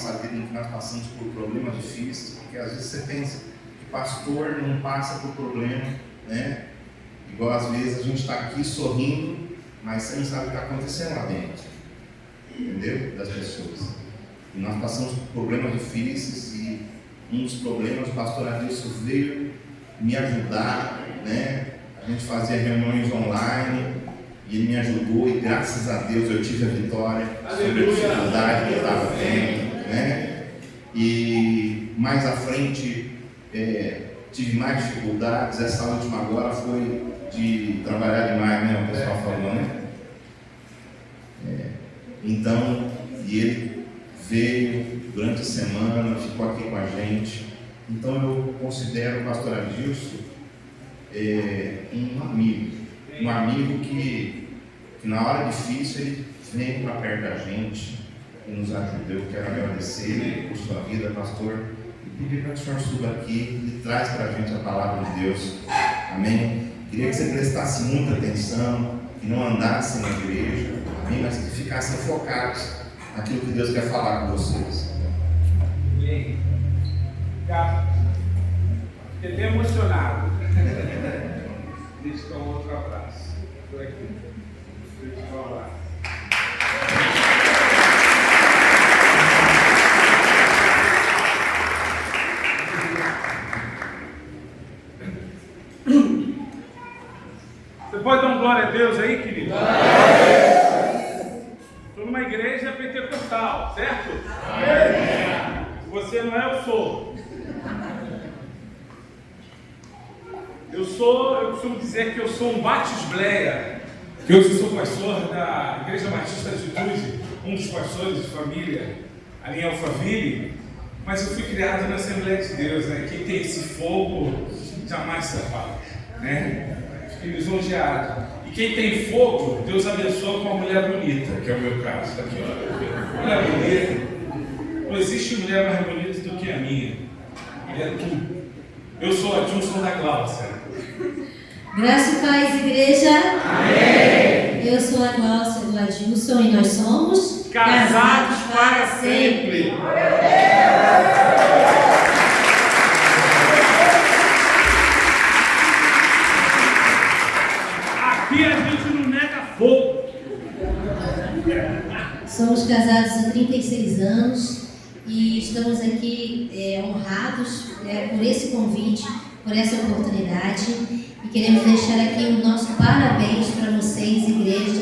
nossa vida em que nós passamos por problemas difíceis, porque às vezes você pensa que pastor não passa por problema, né? Igual às vezes a gente está aqui sorrindo, mas você não sabe o que está acontecendo lá dentro, entendeu? Das pessoas. E nós passamos por problemas difíceis e um dos problemas, o pastor Adilson veio me ajudar, né? A gente fazia reuniões online e ele me ajudou e graças a Deus eu tive a vitória sobre a dificuldade que eu estava tendo, né? E mais à frente tive mais dificuldades. Essa última agora foi de trabalhar demais, né? O pessoal falou, né? Então, e ele veio durante a semana, ficou aqui com a gente. Então eu considero o pastor Adilson um amigo que na hora difícil ele vem para perto da gente e nos ajuda. Eu quero agradecer por sua vida, pastor, e pedir para que o senhor suba aqui e traz para a gente a palavra de Deus. Amém? Queria que você prestasse muita atenção, que não andasse na igreja, amém? Mas que ficassem focados naquilo que Deus quer falar com vocês. Amém. Fiquei bem emocionado. Deixa eu dar um outro abraço. Por aqui. Deixa eu dar um abraço. Você pode dar um glória a Deus aí, querido? Estou numa igreja pentecostal, certo? Amém. Você não é, eu sou. Eu costumo dizer que eu sou um batisbleia, que hoje sou pastor da Igreja Batista Atitude, um dos pastores de família ali em Alphaville, mas eu fui criado na Assembleia de Deus, né? Quem tem esse fogo jamais se apaga, né? Fiquei lisonjeado. E quem tem fogo, Deus abençoa com uma mulher bonita, que é o meu caso, tá aqui, ó. Mulher bonita. Não existe mulher mais bonita do que a minha. Mulher tudo. Eu sou a Adilson da Gláucia. Graça e paz, igreja. Amém. Eu sou a Gláucia do Adilson e nós somos casados para sempre. Aqui a gente não nega fogo. Somos casados há 36 anos e estamos aqui honrados por esse convite, por essa oportunidade. E queremos deixar aqui o nosso parabéns para vocês, igreja,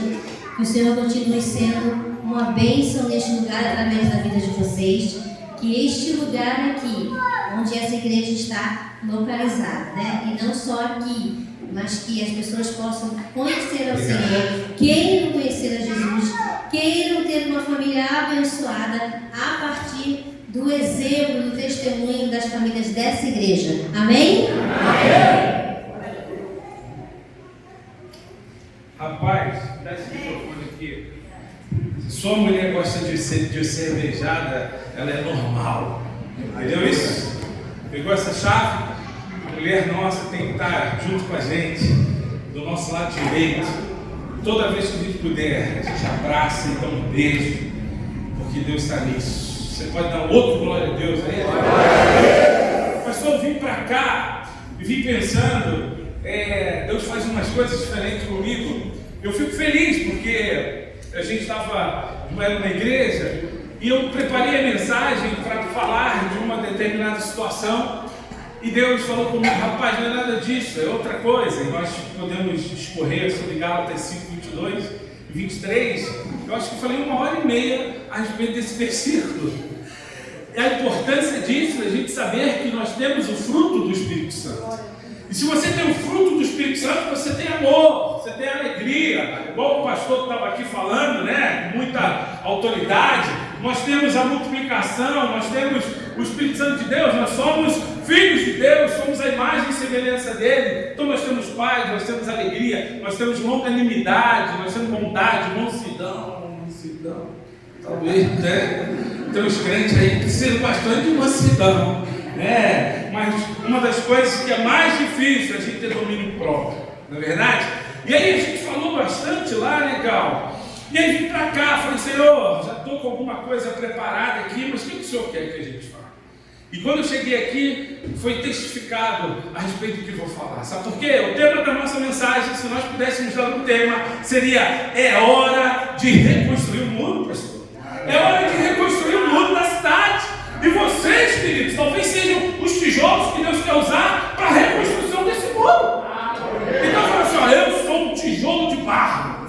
que o Senhor continue sendo uma bênção neste lugar através da vida de vocês, que este lugar aqui, onde essa igreja está localizada, né? E não só aqui, mas que as pessoas possam conhecer ao Senhor, queiram conhecer a Jesus, queiram ter uma família abençoada a partir do exemplo, do testemunho das famílias dessa igreja. Amém? Amém. Rapaz, dá esse microfone aqui. Se sua mulher gosta de ser beijada, ela é normal. Entendeu isso? Pegou essa chave? A mulher nossa tem que estar junto com a gente, do nosso lado direito. Toda vez que a gente puder, a gente abraça e dá um beijo, porque Deus está nisso. Você pode dar um outro glória a Deus aí? Pastor, eu vim para cá e vim pensando, Deus faz umas coisas diferentes comigo. Eu fico feliz porque a gente estava numa igreja e eu preparei a mensagem para falar de uma determinada situação e Deus falou comigo, rapaz, não é nada disso, é outra coisa. E nós podemos discorrer sobre Gálatas 5, 22 e 23. Eu acho que falei 1h30 a respeito desse versículo. E a importância disso é a gente saber que nós temos o fruto do Espírito Santo. E se você tem o fruto do Espírito Santo, você tem amor, você tem alegria. Igual o pastor que estava aqui falando, né? Muita autoridade. Nós temos a multiplicação, nós temos o Espírito Santo de Deus, nós somos filhos de Deus, somos a imagem e semelhança dele. Então nós temos paz, nós temos alegria, nós temos longanimidade, nós temos bondade, mansidão. Talvez, né? Tem uns crentes aí que precisam bastante de mansidão, né? Mas uma das coisas que é mais difícil é a gente ter domínio próprio, não é verdade? E aí a gente falou bastante lá, legal, E aí vim para cá, falei, Senhor, já estou com alguma coisa preparada aqui, mas o que o Senhor quer que a gente fale? E quando eu cheguei aqui, foi testificado a respeito do que vou falar. Sabe por quê? O tema da nossa mensagem, se nós pudéssemos dar um tema, seria: é hora de reconstruir o muro, pastor. É hora de reconstruir o muro da cidade. E vocês, queridos, talvez sejam os tijolos que Deus quer usar para a reconstrução desse muro. Então fala assim, ó, eu sou um tijolo de barro.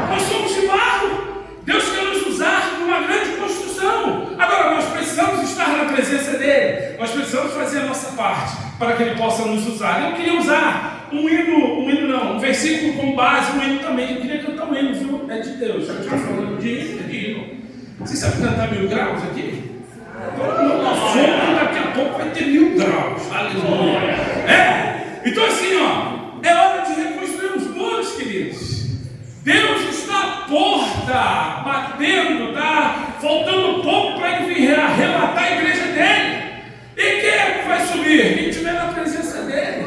Nós somos de barro. Deus quer nos usar numa grande construção. Agora nós precisamos estar na presença dele. Nós precisamos fazer a nossa parte para que ele possa nos usar. Eu queria usar um versículo como base, um hino também. Eu queria cantar um hino, viu? É de Deus. Eu estou falando de hino. Vocês sabem cantar 1000 graus aqui? Todo mundo na sombra, daqui a pouco vai ter 1000 graus. Aleluia. Então assim, ó, é hora de reconstruir os muros, queridos. Deus está à porta, batendo, está faltando pouco para ele vir arrematar a igreja dele. E quem é que vai subir? Quem estiver na presença dele,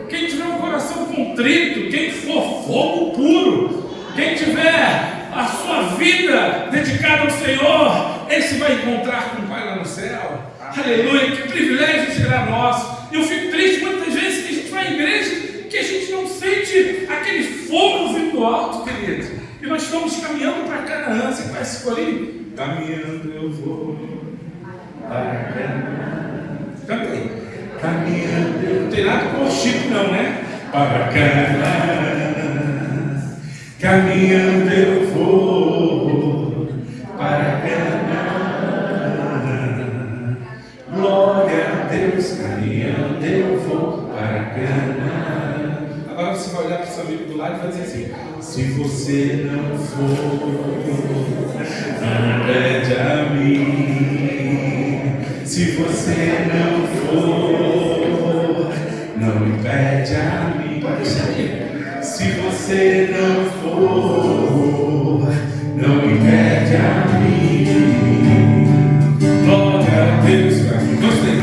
quem tiver um coração contrito, quem for fogo puro, quem tiver a sua vida dedicada ao Senhor, esse vai encontrar com o Pai lá no céu. Aleluia, que privilégio será nosso. Eu fico triste muitas vezes que a gente vai à igreja que a gente não sente aquele fogo vindo do alto, queridos. E nós estamos caminhando para Canaã. Você conhece esse corinho? Caminhando eu vou para Canaã. Canta aí. Caminhando eu... Não tem nada com o Chico não, né? Para Canaã. Caminhando eu vou para Canaã. Glória a Deus. Caminhando eu vou para Canaã. Agora você vai olhar para o seu amigo do lado e vai dizer assim: se você não for, não pede a mim. Se você não for, não me pede a mim. Pode deixar aí. Se você não for, não me pede a mim. Glória a Deus. Gostei.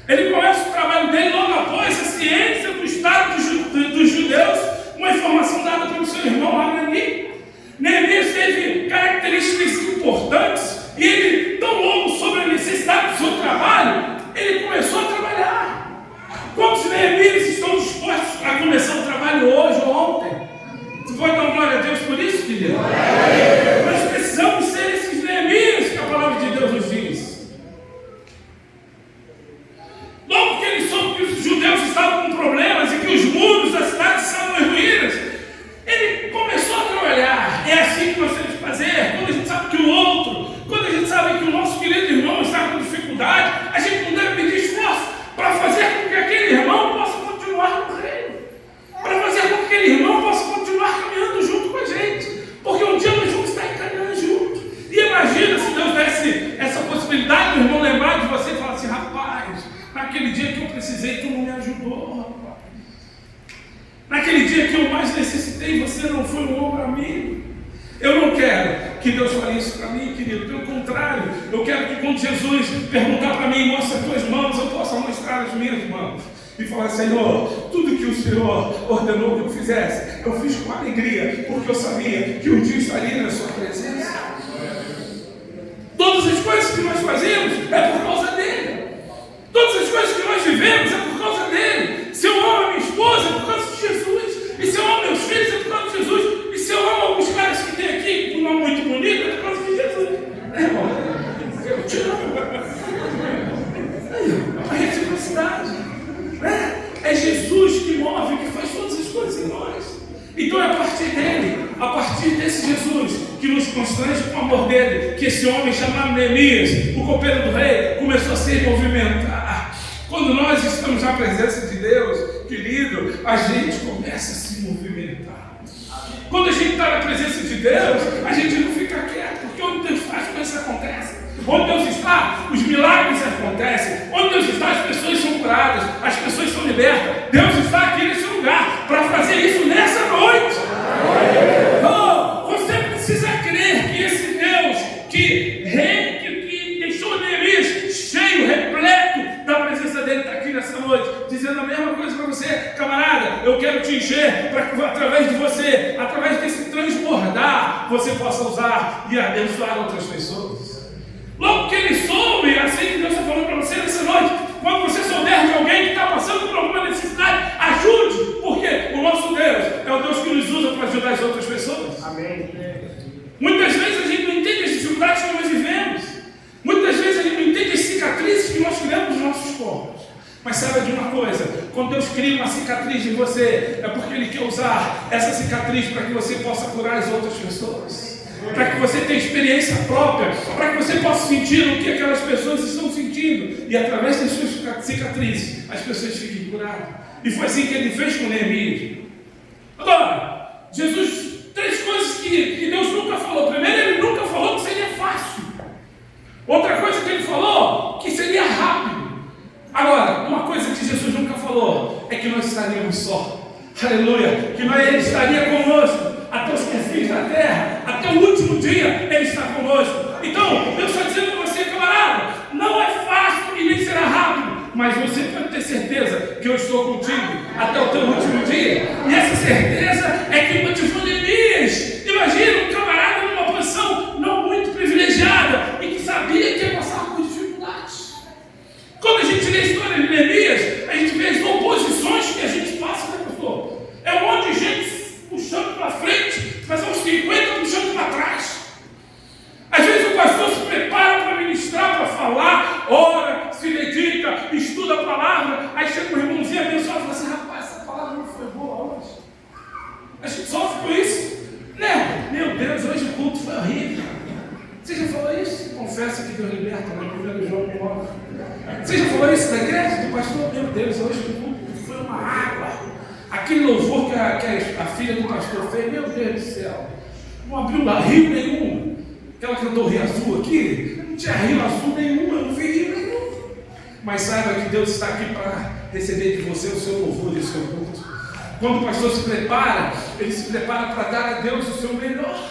Ele começa o trabalho dele logo após a ciência do Estado dos judeus, uma informação dada pelo seu irmão Hanani. Neemias teve características importantes e ele, tão louco sobre a necessidade do seu trabalho, ele começou a trabalhar. Quantos Neemias estão dispostos a começar o trabalho hoje ou ontem? Você pode dar glória a Deus por isso, querido? Nós precisamos ser esses Neemias que a palavra de Deus nos diz. Logo que ele soube que os judeus estavam com problemas e que os muros da cidade estavam em ruínas, ele começou a trabalhar. É assim que nós temos que fazer. Quando a gente sabe que o outro, quando a gente sabe que o nosso querido irmão está com dificuldade, a gente não deve pedir esforço para fazer com que aquele irmão possa continuar no reino, para fazer com que aquele irmão possa continuar caminhando junto com a gente, porque um dia nós vamos estar caminhando juntos. E imagina se Deus desse essa possibilidade do irmão lembrar de você e falar assim: rapaz, naquele dia que eu precisei, tu não me ajudou, rapaz. Naquele dia que eu mais necessitei, você não foi um ombro amigo. Eu não quero que Deus fale isso para mim, querido. Pelo contrário, eu quero que quando Jesus perguntar para mim: mostra as tuas mãos, eu possa mostrar as minhas mãos e falar: Senhor, tudo que o Senhor ordenou que eu fizesse, eu fiz com alegria, porque eu sabia que um dia estaria na sua presença. Todas as coisas que nós fazemos é por causa dele. Todas as coisas que nós vivemos é por causa dele. Se eu amo a minha esposa, é por causa de Jesus. E se eu amo meus filhos, é por causa de Jesus. E se eu amo alguns caras que tem aqui, com um nome muito bonito, é por causa de Jesus. Irmão, eu te amo. A reciprocidade. É Jesus que move, que faz todas as coisas em nós. Então é a partir dele, a partir desse Jesus, que nos constrange com o amor dele, que esse homem chamado Neemias, o copeiro do rei, começou a se movimentar. Quando nós estamos na presença de Deus, querido, a gente começa a se movimentar. Quando a gente está na presença de Deus, a gente não fica quieto, porque onde Deus está, as coisas acontecem. Onde Deus está, os milagres acontecem. Onde Deus está, as pessoas são curadas, as pessoas são libertas. Deus está aqui nesse lugar para fazer isso nessa noite. Oh, você precisa crer que esse Deus que deixou Neemias cheio, repleto da presença dele, está aqui nessa noite, dizendo a mesma coisa para você: camarada, eu quero te encher para que através de você, através desse transbordar, você possa usar e abençoar outras pessoas. Logo que ele soube, assim que Deus está falando para você nessa noite, quando você souber de alguém que está passando por alguma necessidade, ajude, porque o nosso Deus é o Deus que nos usa para ajudar as outras pessoas. Amém. Muitas vezes a gente não entende as dificuldades que nós vivemos, muitas vezes a gente não entende as cicatrizes que nós criamos nos nossos corpos. Mas saiba de uma coisa: quando Deus cria uma cicatriz em você, é porque Ele quer usar essa cicatriz para que você possa curar as outras pessoas, para que você tenha experiência própria, para que você possa sentir o que aquelas pessoas estão sentindo, e através das suas cicatrizes as pessoas fiquem curadas. E foi assim que Ele fez com Neemias. Agora, Jesus, três coisas que Deus nunca falou. Primeiro, Ele nunca falou que seria fácil. Outra coisa que Ele falou, que seria rápido. Agora, uma coisa que Jesus nunca falou é que nós estaríamos só. Aleluia! Que Ele estaria conosco até os confins da terra, até o último dia Ele está conosco. Então, Deus está dizendo para você, camarada, não é fácil e nem será rápido, mas você pode ter certeza que eu estou contigo até o teu último dia. E essa certeza é que motivou Neemias. Imagina um camarada numa posição não muito privilegiada e que sabia que ia passar por dificuldades. Quando a gente lê a história de Neemias, a gente vê as oposições que a gente passa, né, pastor? É um monte de gente puxando para frente, mas aos 50 puxando para trás. Às vezes o pastor se prepara para ministrar, para falar, ora, se dedica, estuda a palavra, aí chega um irmãozinho abençoado e fala assim: rapaz, essa palavra não foi boa hoje. A gente sofre com isso, né? Meu Deus, hoje o culto foi horrível. Você já falou isso? Confessa que Deus liberta, né? 1 João 9. Você já falou isso da igreja? Do pastor? Meu Deus, hoje o culto foi uma água. Aquele louvor que a filha do pastor fez, meu Deus do céu, não abriu rio nenhum. Aquela cantou Rio Azul aqui, não tinha rio azul nenhum, eu não vi rio nenhum. Mas saiba que Deus está aqui para receber de você o seu louvor e o seu culto. Quando o pastor se prepara, ele se prepara para dar a Deus o seu melhor.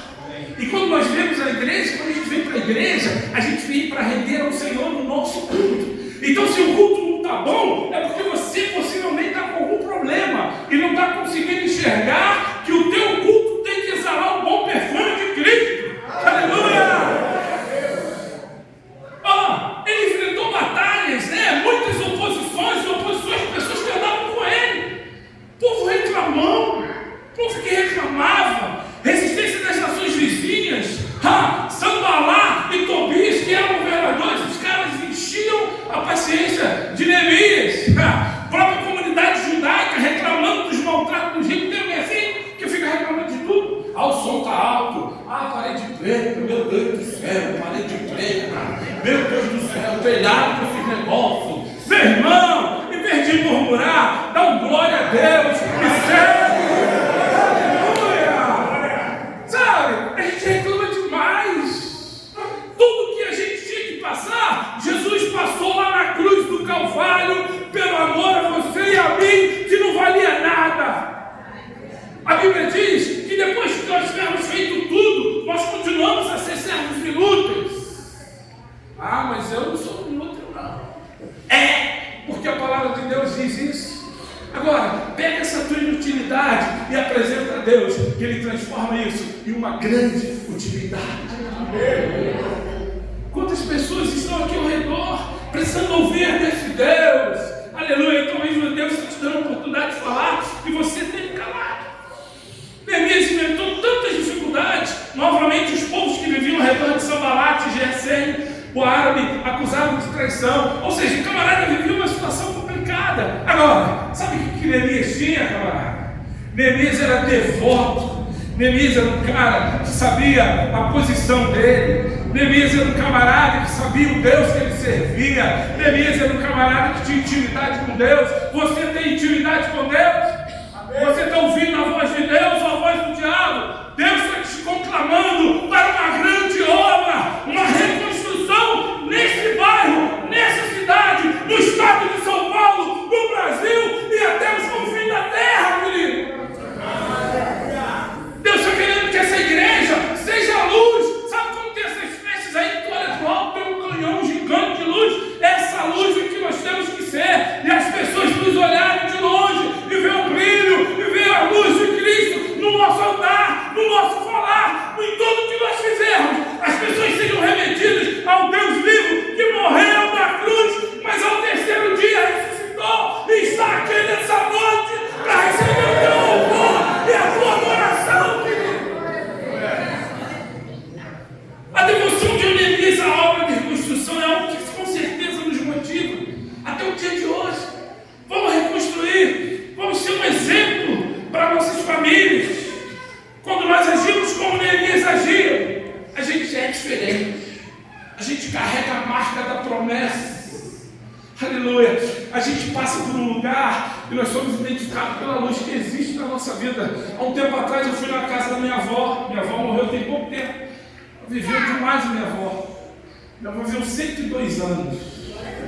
E quando nós vemos a igreja, quando a gente vem para a igreja, a gente vem para render ao Senhor no nosso culto. Então, se o culto não está bom, é porque você possivelmente está com algum problema e não está conseguindo enxergar que o teu culto tem que exalar o bom perfume de Cristo. Aleluia! telhado para esses negócios. Meu irmão, em vez de murmurar, dá um glória a Deus e segue. Aleluia! Sabe, a gente reclama demais. Tudo que a gente tinha que passar, Jesus passou lá na cruz do Calvário, pelo amor a você e a mim, que não valia nada. A Bíblia diz que depois que nós tivermos feito tudo, nós continuamos a ser servos inúteis. Ah, mas eu não sou inútil, não. Porque a palavra de Deus diz isso. Agora, pega essa tua inutilidade e apresenta a Deus, que Ele transforma isso em uma grande utilidade. Quantas pessoas estão aqui ao redor precisando ouvir desse Deus? Aleluia. Então mesmo Deus está te dando a oportunidade de falar e você tem que calar. Neemias inventou tantas dificuldades. Novamente os povos que viviam ao redor de Sanbalate e Gesem, o árabe, acusaram de traição. Ou seja, o camarada vivia uma situação complicada. Agora, sabe o que Neemias tinha, camarada? Neemias era devoto. Neemias era um cara que sabia a posição dele. Neemias era um camarada que sabia o Deus que ele servia. Neemias era um camarada que tinha intimidade com Deus. Você tem intimidade com Deus? Você está ouvindo a voz de Deus ou a voz do diabo? Deus está te conclamando para uma grande obra, uma reconstrução nesse bairro, nessa cidade, no estado de São Paulo, no Brasil e até os confins da terra, querido. Deus está querendo que essa igreja seja a luz. Sabe como tem essas festas aí que tu olha do alto, tem um canhão gigante de luz? Essa luz é que nós temos que ser. E as pessoas nos olharem de longe e ver o brilho, e ver a luz de Cristo no nosso andar, no nosso falar, em tudo que nós fizermos. As pessoas sejam remetidas ao Deus vivo que morreu na cruz, mas ao terceiro dia ressuscitou e está aqui nessa noite para receber o teu louvor e a tua adoração, querido. A devoção de Neemias à obra de reconstrução é algo que com certeza nos motiva até o dia de hoje. Vamos reconstruir, vamos ser um exemplo para nossas famílias. Quando nós agimos como Neemias agia, a gente é diferente. A gente carrega a marca da promessa. Aleluia. A gente passa por um lugar e nós somos identificados pela luz que existe na nossa vida. Há um tempo atrás eu fui na casa da minha avó. Minha avó morreu tem pouco tempo. Viveu demais a minha avó. Minha avó viveu 102 anos.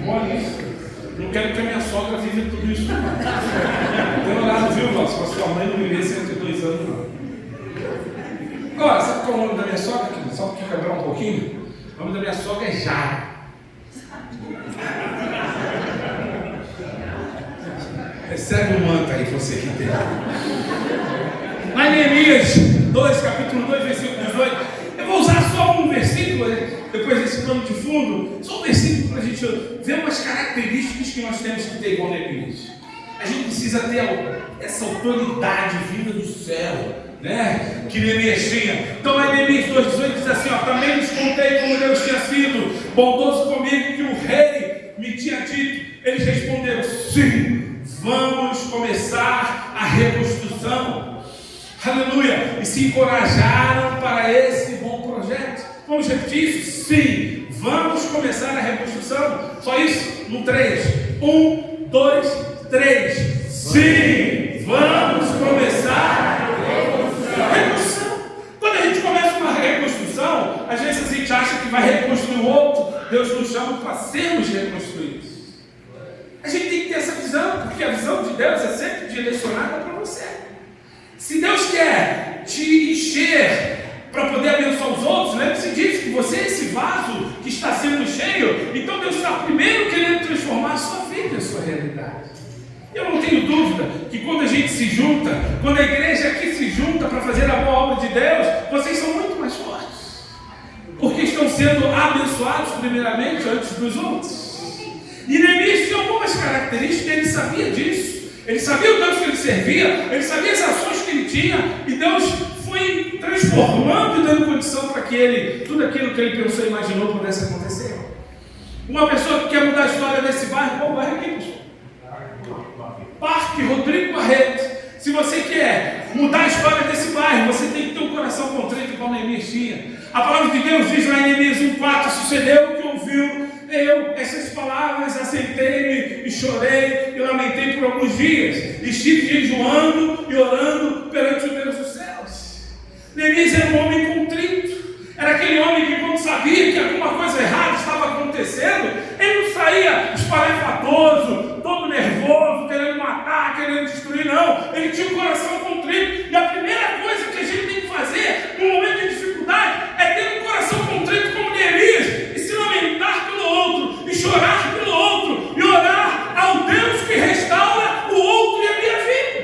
Olha isso. Não quero que a minha sogra viva tudo isso, não. Não tem nada, viu, Nossa? Para sua mãe não viver 102 anos, não. Agora, sabe qual é o nome da minha sogra? Só para quebrar um pouquinho. O nome da minha sogra é Jara. Recebe um manto aí, você que tem. Lá em Neemias 2, capítulo 2, versículo 18. Eu vou usar só um versículo, depois desse plano de fundo, só um versículo para a gente ver umas características que nós temos que ter igual Neemias. A gente precisa ter essa autoridade vinda do céu, né? Que Neemias tinha. Então lá em Neemias 2,18 diz assim, também lhes contei como Deus tinha sido bondoso comigo, que o rei me tinha dito. Eles responderam, sim, vamos começar a reconstrução. Aleluia! E se encorajaram para esse bom projeto. Vamos repetir isso? Sim! Vamos começar a reconstrução. Só isso? No 3. 1, 2, 3. Sim! Vamos começar a reconstrução. Quando a gente começa uma reconstrução, às vezes a gente acha que vai reconstruir o outro. Deus nos chama para sermos reconstruídos. A gente tem que ter essa visão, porque a visão de Deus é sempre direcionada para você. Se Deus quer te encher para poder abençoar os outros, né? Se diz que você é esse vaso que está sendo cheio, então Deus está primeiro querendo transformar a sua vida, a sua realidade. Eu não tenho dúvida que quando a gente se junta, quando a igreja aqui se junta para fazer a boa obra de Deus, vocês são muito mais fortes, porque estão sendo abençoados primeiramente antes dos outros. E Neemias tinha algumas características, ele sabia disso. Ele sabia o Deus que ele servia, ele sabia as ações que ele tinha, e Deus foi transformando e dando condição para que tudo aquilo que ele pensou e imaginou pudesse acontecer. Uma pessoa que quer mudar a história desse bairro, qual bairro aqui, pessoal? Parque Rodrigo Barreto. Se você quer mudar a história desse bairro, você tem que ter um coração contrito igual Neemias tinha. A palavra de Deus diz lá em Neemias 1,4: sucedeu que ouviu essas palavras, assentei-me e chorei e lamentei por alguns dias. Estive jejuando e orando perante o Deus dos céus. Neemias era um homem contrito. Era aquele homem que, quando sabia que alguma coisa errada estava acontecendo, ele não saía espalhafatoso, todo nervoso, querendo matar, querendo destruir, não. Ele tinha um coração contrito. E a primeira coisa que a gente tem que fazer no momento de dificuldade é ter um coração contrito como Neemias, e se lamentar pelo outro, e chorar pelo outro, e orar ao Deus que restaura o outro e a minha vida.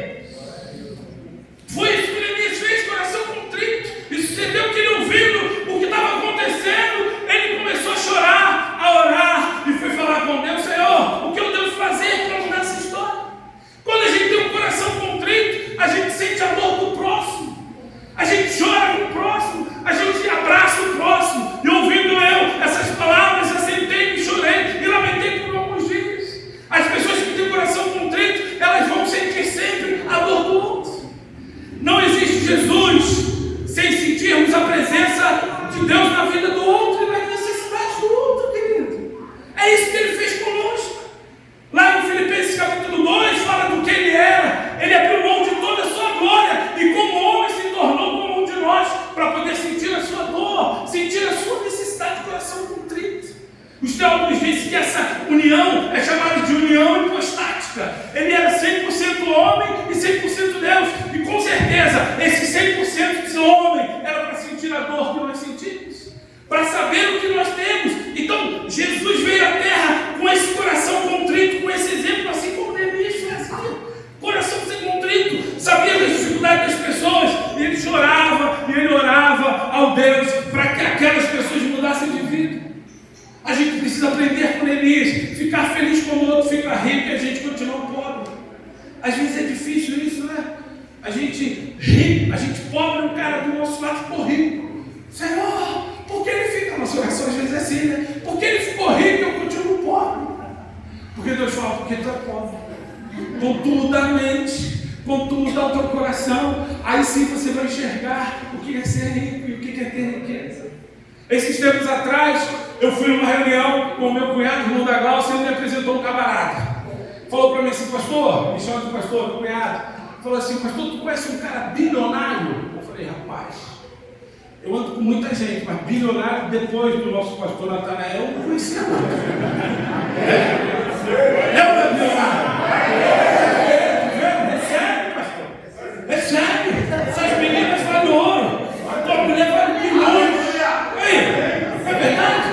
Foi isso que Neemias fez, coração contrito. E sucedeu que ele, ouvindo o que estava acontecendo, ele começou a chorar, a orar, e foi falar com Deus: Senhor, o que eu devo fazer para mudar essa história? Quando a gente tem um coração contrito, a gente sente a dor do próximo, a gente chora com o próximo, a gente abraça o próximo. E ouvindo eu essas palavras, assentei, me chorei e lamentei por alguns dias. As pessoas que têm coração contrito, elas vão sentir sempre a dor do outro. Não existe Jesus sem sentirmos a presença de Deus na vida do outro e nas necessidades do outro, querido. É isso que ele fez conosco. Lá em Filipenses capítulo 2, fala do que ele era. Ele abriu mão de toda a sua glória e como homem se tornou como um de nós, para poder sentir a sua dor, sentir a sua necessidade de coração contrito. Os teólogos dizem que essa união é chamada de união hipostática. Ele era 100% homem e 100% Deus. E com certeza, esse 100% de homem era para sentir a dor que nós sentimos, para saber o que nós temos. Então, Jesus veio à terra com esse coração contrito, com esse exemplo, assim como Neemias fazia. Coração contrito, sabia das dificuldades das pessoas, e ele chorava, e ele orava ao Deus para que aquelas pessoas mudassem de vida. A gente precisa aprender com Neemias, ficar feliz quando o outro fica rico e a gente continua pobre. Às vezes é difícil isso, né? A gente rico, a gente pobre, um cara do nosso lado ficou rico. Senhor, por que ele fica? A nossa oração às vezes é assim, né? Por que ele ficou rico e eu continuo pobre? Porque Deus fala: porque tu é pobre. Com tudo da mente, com tudo do teu coração, aí sim você vai enxergar o que é ser rico e o que é ter riqueza. Esses tempos atrás, eu fui numa reunião com o meu cunhado, irmão da Glaucia, e ele me apresentou um camarada. Falou para mim assim: pastor, me chama de pastor, meu cunhado. Falou assim: pastor, tu conhece um cara bilionário? Eu falei: rapaz, eu ando com muita gente, mas bilionário depois do nosso pastor Natanael, eu não conhecia não. É bilionário? É sério, pastor? É sério? Essas meninas valem ouro, a tua mulher vale milhões. É verdade?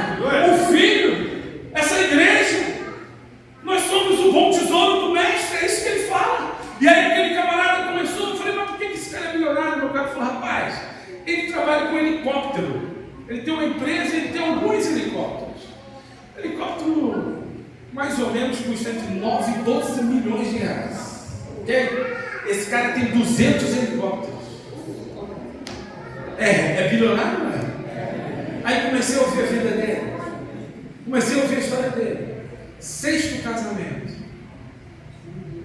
O filho, essa igreja, nós somos o bom tesouro do mestre, é isso que ele fala. E aí aquele camarada começou, eu falei: mas por que esse cara é milionário? Meu cara falou: rapaz, ele trabalha com helicóptero, ele tem uma empresa, ele tem alguns helicópteros. Helicóptero mais ou menos custa entre 9 e 12 milhões de reais. Ok? Esse cara tem 200 helicópteros. É bilionário, não é? Aí comecei a ouvir a vida dele, comecei a ouvir a história dele. 6º casamento,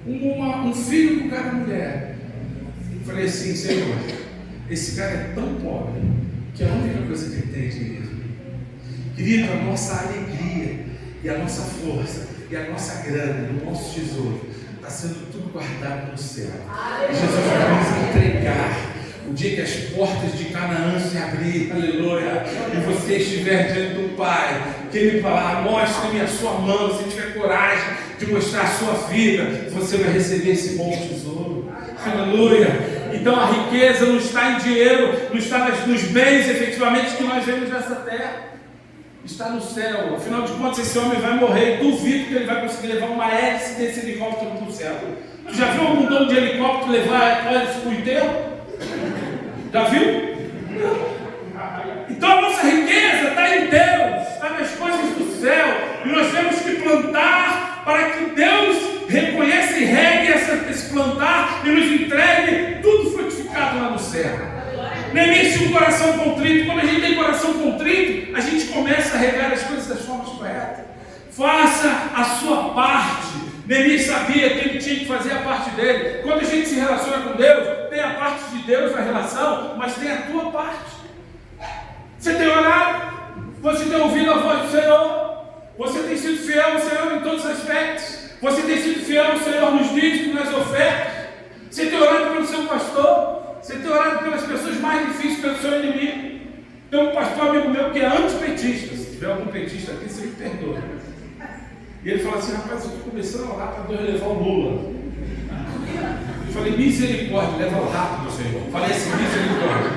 um filho com cada mulher. Falei assim: Senhor, esse cara é tão pobre que a única coisa que ele tem é dinheiro. Querido, a nossa alegria e a nossa força e a nossa grana, o nosso tesouro, está sendo tudo guardado no céu. E Jesus vai nos entregar o dia que as portas de Canaã se abrirem, aleluia, e você estiver diante do Pai, que Ele falar: mostre-me a sua mão. Se tiver coragem de mostrar a sua vida, você vai receber esse bom tesouro, aleluia. Então a riqueza não está em dinheiro, não está nos bens efetivamente que nós vemos nessa terra, está no céu. Afinal de contas, esse homem vai morrer. Duvido que ele vai conseguir levar uma hélice desse helicóptero para o céu. Tu já viu algum dono de helicóptero levar a hélice para o enterro? Já viu? Não. Então a nossa riqueza está em Deus, está nas coisas do céu, e nós temos que plantar para que Deus reconheça e regue esse plantar e nos entregue tudo frutificado lá no céu. Neemias tinha um coração contrito. Quando a gente tem coração contrito, a gente começa a regar as coisas das formas corretas. Faça a sua parte. Neemias sabia que ele tinha que fazer a parte dele. Quando a gente se relaciona com Deus, tem a parte de Deus na relação, mas tem a tua parte. Você tem orado? Você tem ouvido a voz do Senhor? Você tem fiel ao Senhor em todos os aspectos? Você tem sido fiel ao Senhor nos dízimos, nas ofertas? Você tem orado pelo seu pastor? Você tem orado pelas pessoas mais difíceis, pelo seu inimigo? Tem um pastor amigo meu que é antipetista. Se tiver algum petista aqui, você me perdoa. E ele falou assim: rapaz, eu estou começando a orar para Deus levar o Lula. Eu falei: misericórdia, leva o rápido, Senhor. Falei assim: misericórdia.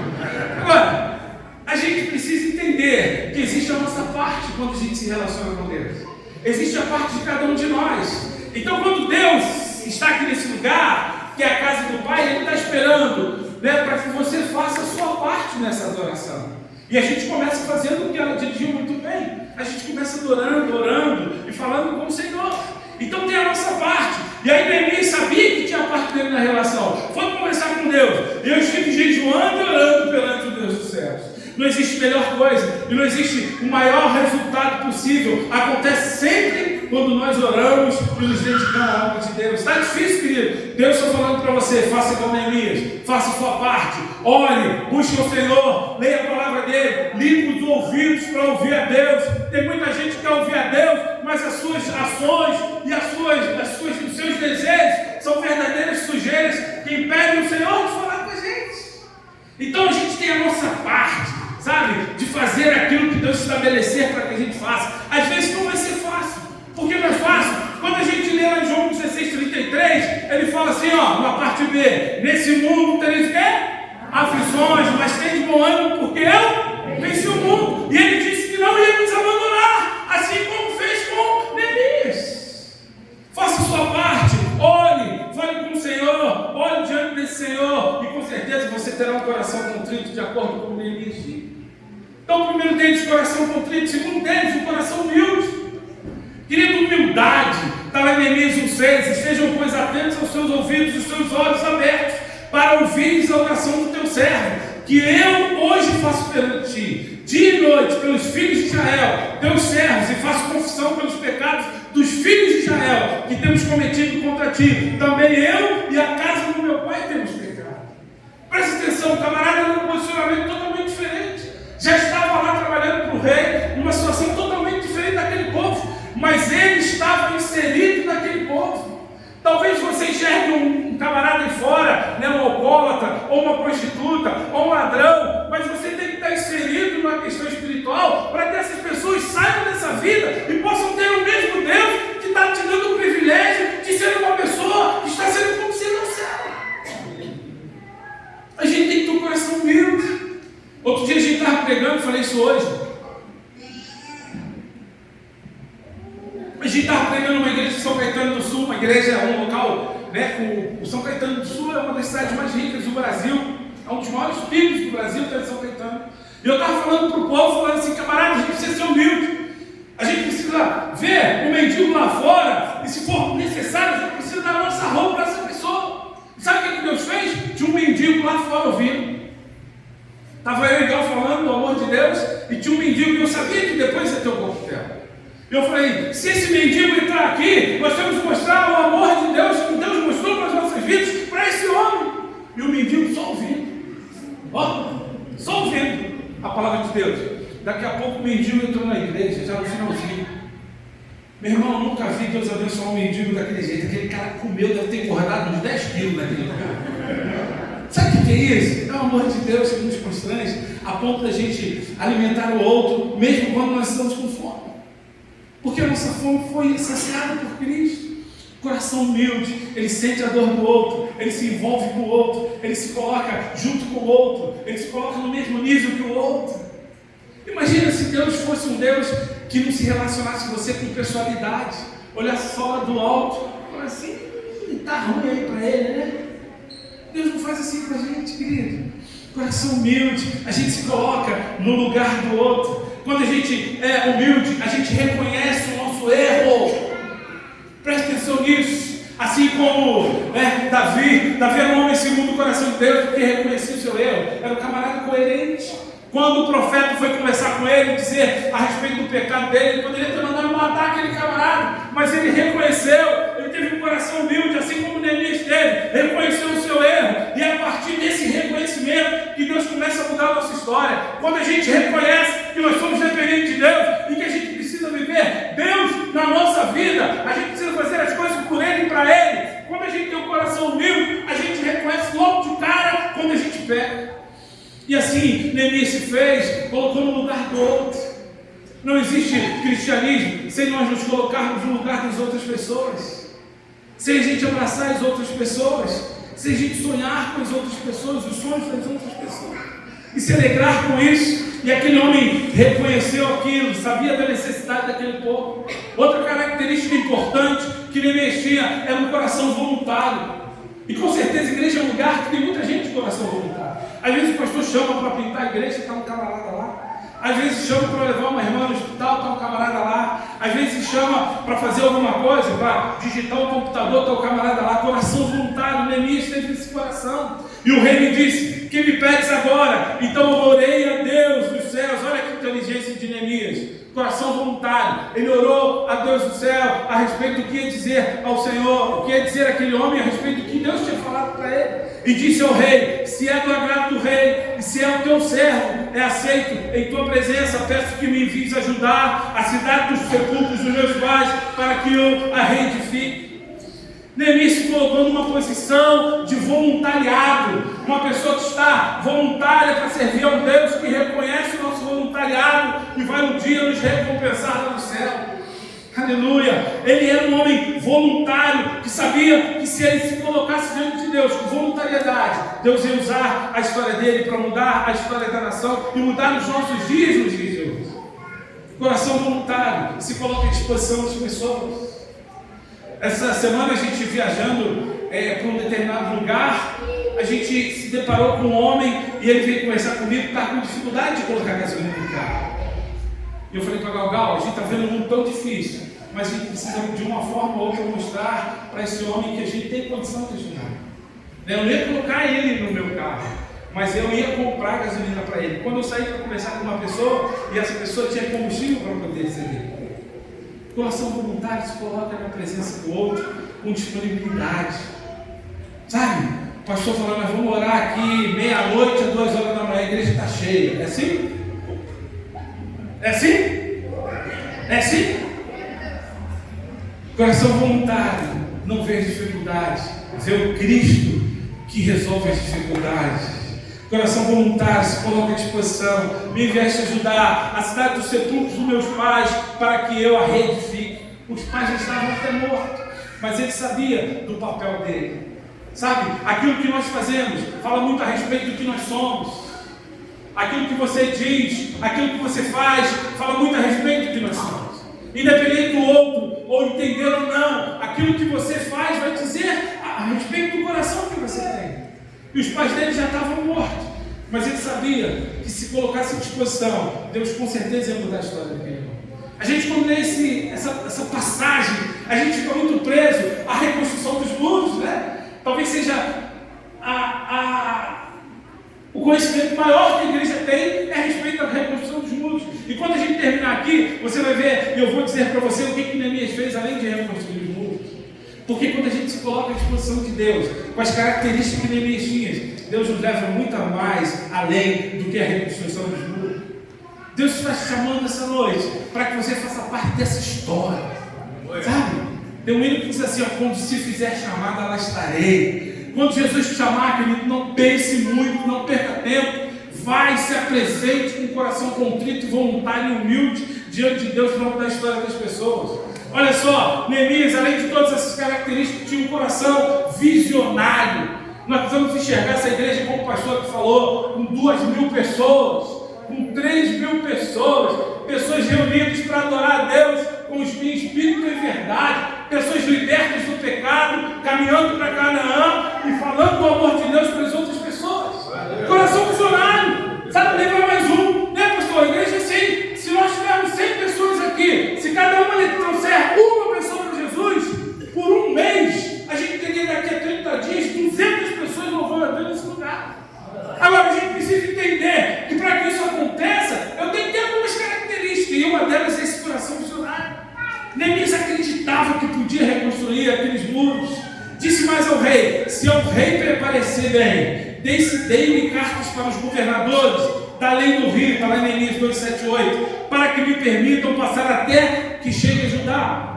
Agora, a gente precisa entender que existe a nossa parte quando a gente se relaciona com Deus. Existe a parte de cada um de nós. Então, quando Deus está aqui nesse lugar, que é a casa do Pai, Ele está esperando, né, para que você faça a sua parte nessa adoração. E a gente começa fazendo o que ela dirigiu muito bem. A gente começa adorando, orando e falando com o Senhor. Então tem a nossa parte. E aí Neemias sabia que tinha a parte dele na relação. Foi conversar com Deus. Eu estive jejuando e orando perante o Deus dos céus. Não existe melhor coisa. E não existe o maior resultado possível. Acontece sempre quando nós oramos e nos dedicamos à obra de Deus. Está difícil, querido. Deus está falando para você: faça como Neemias, faça a sua parte, ore, busque o Senhor, leia a palavra dele, limpe os ouvidos para ouvir a Deus. Tem muita gente que quer ouvir a Deus, mas as suas ações e os seus desejos são verdadeiras sujeiras que impedem o Senhor de falar com a gente. Então a gente tem a nossa parte, sabe, de fazer aquilo que Deus estabelecer para que a gente faça. Às vezes não vai ser fácil. Por que não é fácil? Quando a gente lê lá em João 16:33, ele fala assim, ó, na parte B: nesse mundo tereis o quê? Aflições, mas tem de bom ânimo, porque eu venci o mundo. E ele disse que não ia nos abandonar, assim como fez com Neemias. Faça a sua parte, ore, fale com o Senhor, ore diante desse Senhor, e com certeza você terá um coração contrito, de acordo com o Neemias disse. Então, o primeiro deles, coração contrito; o segundo deles, o coração humilde. Querido, humildade, está lá em Neemias 1:6: estejam, pois, atentos aos seus ouvidos e os seus olhos abertos, para ouvires a oração do teu servo, que eu hoje faço perante ti, dia e noite, pelos filhos de Israel, teus servos, e faço confissão pelos pecados dos filhos de Israel, que temos cometido contra ti. Também eu e a casa do meu pai temos pecado. Presta atenção, o camarada era um posicionamento totalmente diferente. Já estava lá trabalhando para o rei, numa situação totalmente diferente daquele povo, mas ele estava inserido naquele povo. Talvez você enxergue um camarada aí fora, né, um alcoólatra, ou uma prostituta, ou um ladrão, mas você tem que estar inserido numa questão espiritual para que essas pessoas saiam dessa vida e possam ter o mesmo Deus que está te dando o privilégio de ser uma pessoa que está sendo conduzida ao céu. A gente tem que ter um coração humilde. Outro dia a gente estava pregando, falei isso hoje. A gente estava pregando numa igreja de São Caetano do Sul, uma igreja, um local, né, o São Caetano do Sul é uma das cidades mais ricas do Brasil, é um dos maiores PIBs do Brasil, que é de São Caetano. E eu estava falando para o povo, falando assim: camarada, a gente precisa ser humilde, a gente precisa ver o mendigo lá fora, e se for necessário, a gente precisa dar a nossa roupa para essa pessoa. Sabe o que Deus fez? Tinha um mendigo lá fora ouvindo. Estava eu e Gal falando do amor de Deus, e tinha um mendigo, e eu sabia que depois ia ter um coquetel. Eu falei: se esse mendigo entrar aqui, nós temos que mostrar o amor de Deus que Deus mostrou para as nossas vidas, para esse homem. E o mendigo só ouvindo, ó, só ouvindo a palavra de Deus. Daqui a pouco o mendigo entrou na igreja, já no finalzinho. Meu irmão, eu nunca vi Deus abençoar um mendigo daquele jeito. Aquele cara comeu, deve ter engordado uns 10 quilos naquele lugar. Sabe o que é isso? É o amor de Deus que nos constrange, a ponto da gente alimentar o outro, mesmo quando nós estamos com fome. Porque a nossa fome foi saciada por Cristo. Coração humilde, ele sente a dor do outro, ele se envolve com o outro, ele se coloca junto com o outro, ele se coloca no mesmo nível que o outro. Imagina se Deus fosse um Deus que não se relacionasse com você com pessoalidade, olhasse só lá do alto, fala assim: está ruim aí para ele, né? Deus não faz assim com a gente, querido. Coração humilde, a gente se coloca no lugar do outro. Quando a gente é humilde, a gente reconhece o nosso erro. Preste atenção nisso. Assim como Davi era um homem segundo o coração de Deus, porque reconhecia o seu erro. Era um camarada coerente. Quando o profeta foi conversar com ele, dizer a respeito do pecado dele, ele poderia ter mandado matar aquele camarada, mas ele reconheceu, ele teve um coração humilde, assim como Neemias teve, reconheceu o seu erro, e é a partir desse reconhecimento que Deus começa a mudar a nossa história. Quando a gente reconhece que nós somos dependentes de Deus e que a gente precisa viver viver Deus na nossa vida. A gente precisa fazer as coisas por Ele e para Ele. Quando a gente tem um coração humilde, a gente reconhece logo de cara quando a gente peca. E assim Neemias se fez, colocou no lugar do outro. Não existe cristianismo sem nós nos colocarmos no lugar das outras pessoas, sem a gente abraçar as outras pessoas, sem a gente sonhar com as outras pessoas, os sonhos das outras pessoas, e se alegrar com isso. E aquele homem reconheceu aquilo, sabia da necessidade daquele povo. Outra característica importante que Neemias tinha era um coração voluntário. E com certeza a igreja é um lugar que tem muita gente de coração voluntário. Às vezes o pastor chama para pintar a igreja e está um camarada lá. Às vezes chama para levar uma irmã no hospital, está um camarada lá. Às vezes chama para fazer alguma coisa, para digitar um computador, está o camarada lá. Coração voluntário. Neemias teve esse coração. E o rei me disse: que me pedes agora? Então eu orei a Deus dos céus. Olha que inteligência de Neemias. Coração voluntário. Ele orou a Deus do céu a respeito do que ia dizer ao Senhor, o que ia dizer aquele homem a respeito do que Deus tinha falado para ele. E disse ao rei: se é do agrado do rei, e se é o teu servo, é aceito em tua presença, peço que me envies ajudar a cidade dos sepulcros dos meus pais, para que eu a reedifique. Neemias se colocou numa posição de voluntariado, uma pessoa que está voluntária para servir a um Deus que reconhece o nosso voluntariado e vai um dia nos recompensar lá no céu. Aleluia! Ele era um homem voluntário que sabia que se ele se colocasse diante de Deus com voluntariedade, Deus ia usar a história dele para mudar a história da nação e mudar os nossos dias nos dias de hoje. Coração voluntário, se coloca à disposição das pessoas. Essa semana a gente viajando para um determinado lugar, a gente se deparou com um homem e ele veio conversar comigo que está com dificuldade de colocar gasolina no carro. E eu falei para Galgal: a gente está vendo um mundo tão difícil, mas a gente precisa de uma forma ou outra mostrar para esse homem que a gente tem condição de ajudar. Eu não ia colocar ele no meu carro, mas eu ia comprar gasolina para ele. Quando eu saí para conversar com uma pessoa e essa pessoa tinha combustível para poder receber. Coração voluntário se coloca na presença do outro com disponibilidade. Sabe? O pastor falou: nós vamos orar aqui meia-noite a 2 horas da manhã, a igreja está cheia. É assim? É assim? É assim? Coração voluntário não vê as dificuldades, vê o Cristo que resolve as dificuldades. Coração voluntário se coloca à disposição, me investe a ajudar a cidade dos sepulcros dos meus pais para que eu a reedifique. Os pais já estavam até mortos, mas ele sabia do papel dele. Sabe, aquilo que nós fazemos fala muito a respeito do que nós somos. Aquilo que você diz, aquilo que você faz, fala muito a respeito do que nós somos. Independente do outro, ou entender ou não, aquilo que você faz vai dizer a respeito do coração que você tem. E os pais dele já estavam mortos, mas ele sabia que se colocasse à disposição, Deus com certeza ia mudar a história dele. A gente, quando lê essa passagem, a gente fica muito preso à reconstrução dos muros, né? Talvez seja o conhecimento maior que a igreja tem a respeito da reconstrução dos muros. E quando a gente terminar aqui, você vai ver, e eu vou dizer para você o que Neemias fez além de reconstruir os muros. Porque quando a gente se coloca à disposição de Deus, com as características que Neemias tinha, Deus nos leva muito mais além do que a reconstrução dos muros. Deus está te chamando essa noite para que você faça parte dessa história. Sabe? Tem um hino que diz assim: ó, quando se fizer chamada, lá estarei. Quando Jesus te chamar, querido, não pense muito, não perca tempo. Vai, se apresente com o coração contrito, voluntário e humilde diante de Deus para mudar a história das pessoas. Olha só, Neemias, além de todas essas características, tinha um coração visionário. Nós precisamos enxergar essa igreja, como o pastor que falou, com 2.000 pessoas, com 3.000 pessoas, pessoas reunidas para adorar a Deus com espírito e verdade, pessoas libertas do pecado, caminhando para Canaã e falando do amor de Deus para as outras pessoas. Coração visionário, sabe, lembra mais um, né, pastor? A igreja, assim, se nós tivermos 100 pessoas aqui, se cada uma lhe trouxer uma pessoa para Jesus, por um mês, a gente teria daqui a 30 dias 200 pessoas louvando a Deus nesse lugar. Agora, a gente precisa entender que para que isso aconteça, eu tenho que ter algumas características, e uma delas é esse coração visionário. Neemias acreditava que podia reconstruir aqueles muros. Disse mais ao rei: se ao rei parecer bem, dei-lhe cartas para os governadores da lei do rio, está lá em Neemias 2:7-8, para que me permitam passar até que chegue a Judá.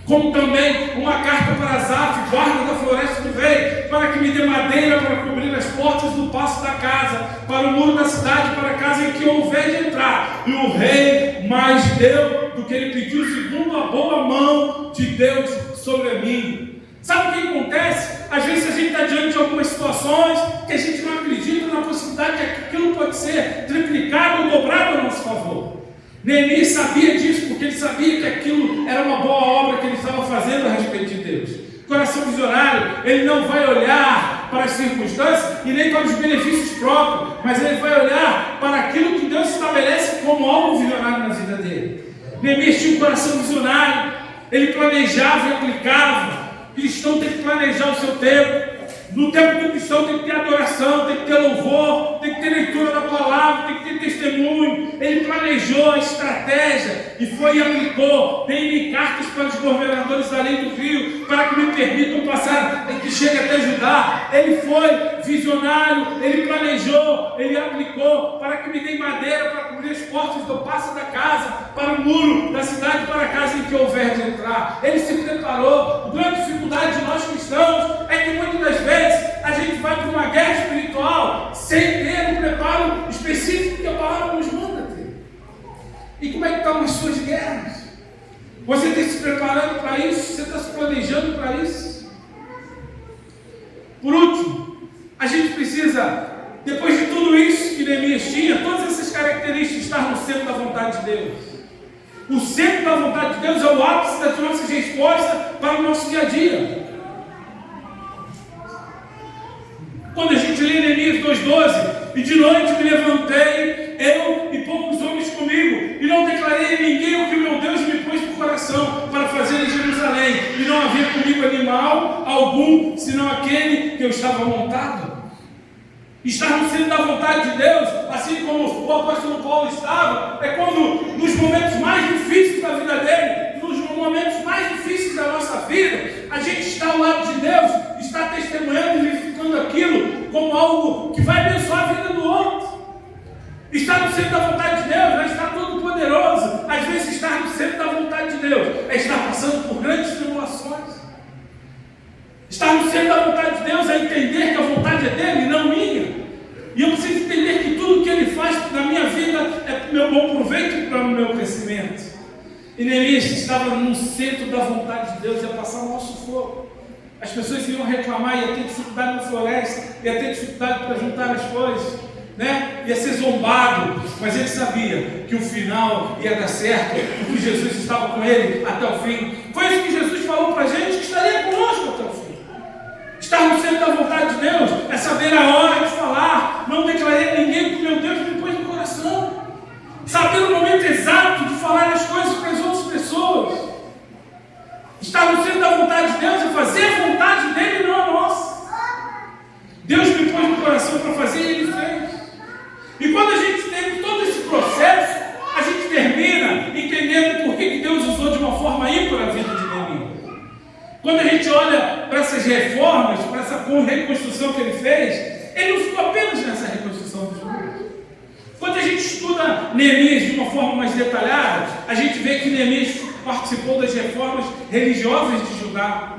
Como também uma carta para Asaf, guarda da floresta do rei, para que me dê madeira para cobrir as portas do passo da casa, para o muro da cidade, para a casa em que houver de entrar. E o rei mais deu do que ele pediu, segundo a boa mão de Deus sobre mim. Sabe o que acontece? Às vezes a gente está diante de algumas situações que a gente não acredita na possibilidade de que aquilo pode ser triplicado ou dobrado a nosso favor. Neemias sabia disso, porque ele sabia que aquilo era uma boa obra que ele estava fazendo a respeito de Deus. Coração visionário, ele não vai olhar para as circunstâncias e nem para os benefícios próprios, mas ele vai olhar para aquilo que Deus estabelece como algo visionário na vida dele. Neemias tinha um coração visionário, ele planejava e aplicava. O cristão tem que planejar o seu tempo. No tempo do cristão tem que ter adoração, tem que ter louvor, tem que ter leitura da palavra, tem que ter testemunho. Ele planejou a estratégia e foi e aplicou. Dei-me cartas para os governadores da lei do rio, para que me permitam passar, que chegue até Judá. Ele foi visionário, ele planejou, ele aplicou, para que me deem madeira para cobrir as portas do passo da casa, para o muro da cidade, para a casa em que houver de entrar. Ele se preparou. A grande dificuldade de nós cristãos é que muitas das vezes a gente vai para uma guerra espiritual sem ter um preparo específico que a palavra nos manda ter. E como é que estão as suas guerras? Você está se preparando para isso? Você está se planejando para isso? Por último, a gente precisa, depois de tudo isso que Neemias tinha, todas essas características, estar no centro da vontade de Deus. O centro da vontade de Deus é o ápice das nossas respostas para o nosso dia a dia. Quando a gente lê Neemias 2,12, e de noite me levantei, eu e poucos homens comigo, e não declarei a ninguém o que o meu Deus me pôs no coração para fazer em Jerusalém, e não havia comigo animal algum, senão aquele que eu estava montado. Estar no centro da vontade de Deus, assim como o apóstolo Paulo estava, é quando nos momentos mais difíceis da vida dele, nos momentos mais difíceis da nossa vida, a gente está ao lado de Deus, está testemunhando e verificando aquilo como algo que vai abençoar a vida do outro. Estar no centro da vontade de Deus é estar todo poderoso. Às vezes estar no centro da vontade de Deus é estar passando por grandes tribulações. Estar no centro da vontade de Deus é entender que a vontade é dele e não minha. E eu preciso entender que tudo que ele faz na minha vida é para o meu bom proveito e para o meu crescimento. E Neemias estava no centro da vontade de Deus, ia passar o nosso fogo. As pessoas iam reclamar, ia ter dificuldade na floresta, ia ter dificuldade para juntar as coisas, né? Ia ser zombado, mas ele sabia que o final ia dar certo, porque Jesus estava com ele até o fim. Foi isso que Jesus falou para a gente, que estaria conosco até o fim. Estar no centro da vontade de Deus é saber a hora de falar. Não declarei a ninguém que meu Deus me pôs no coração. Saber o momento exato de falar as coisas para as outras pessoas. Estar no centro da vontade de Deus é fazer a vontade dele e não a nossa. Deus me pôs no coração para fazer e ele fez. E quando a gente tem todo esse processo, a gente termina entendendo por que Deus usou de uma forma ímpar a vida de Neemias. Quando a gente olha para essas reformas, para essa reconstrução que ele fez, ele não ficou apenas nessa reconstrução dos muros. Quando a gente estuda Neemias de uma forma mais detalhada, a gente vê que Neemias participou das reformas religiosas de Judá.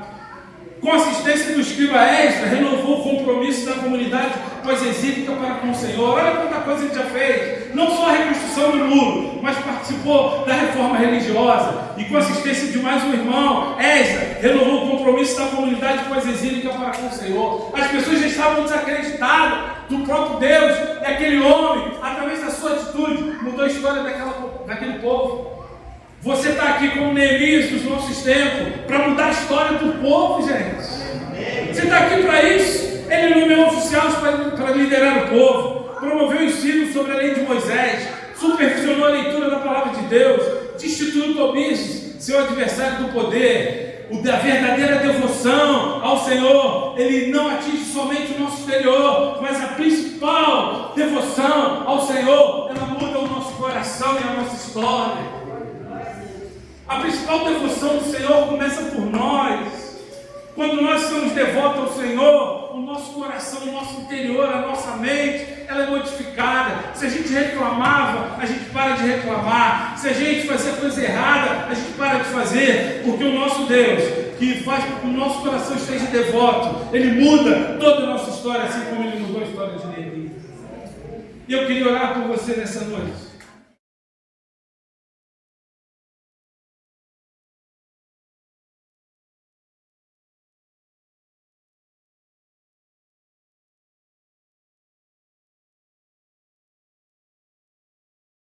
Com a assistência do escriba Esdras, renovou o compromisso da comunidade pós-exílica para com o Senhor. Olha quanta coisa ele já fez. Não só a reconstrução do muro, mas participou da reforma religiosa. E com a assistência de mais um irmão, Esdras, renovou o compromisso da comunidade pós-exílica para com o Senhor. As pessoas já estavam desacreditadas do próprio Deus, e aquele homem, através da sua atitude, mudou a história daquele povo. Você está aqui como Neemias dos nossos tempos, para mudar a história do povo, gente. Você está aqui para isso. Ele nomeou oficiais para liderar o povo, promoveu o ensino sobre a lei de Moisés, supervisionou a leitura da palavra de Deus, destituiu Tobias, seu adversário do poder. A verdadeira devoção ao Senhor, ele não atinge somente o nosso exterior, mas a principal devoção ao Senhor, ela muda o nosso coração e a nossa história. A principal devoção do Senhor começa por nós. Quando nós somos devotos ao Senhor, o nosso coração, o nosso interior, a nossa mente, ela é modificada. Se a gente reclamava, a gente para de reclamar. Se a gente fazia coisa errada, a gente para de fazer, porque o nosso Deus, que faz com que o nosso coração esteja devoto, Ele muda toda a nossa história, assim como Ele mudou a história de Neemias. E eu queria orar por você nessa noite.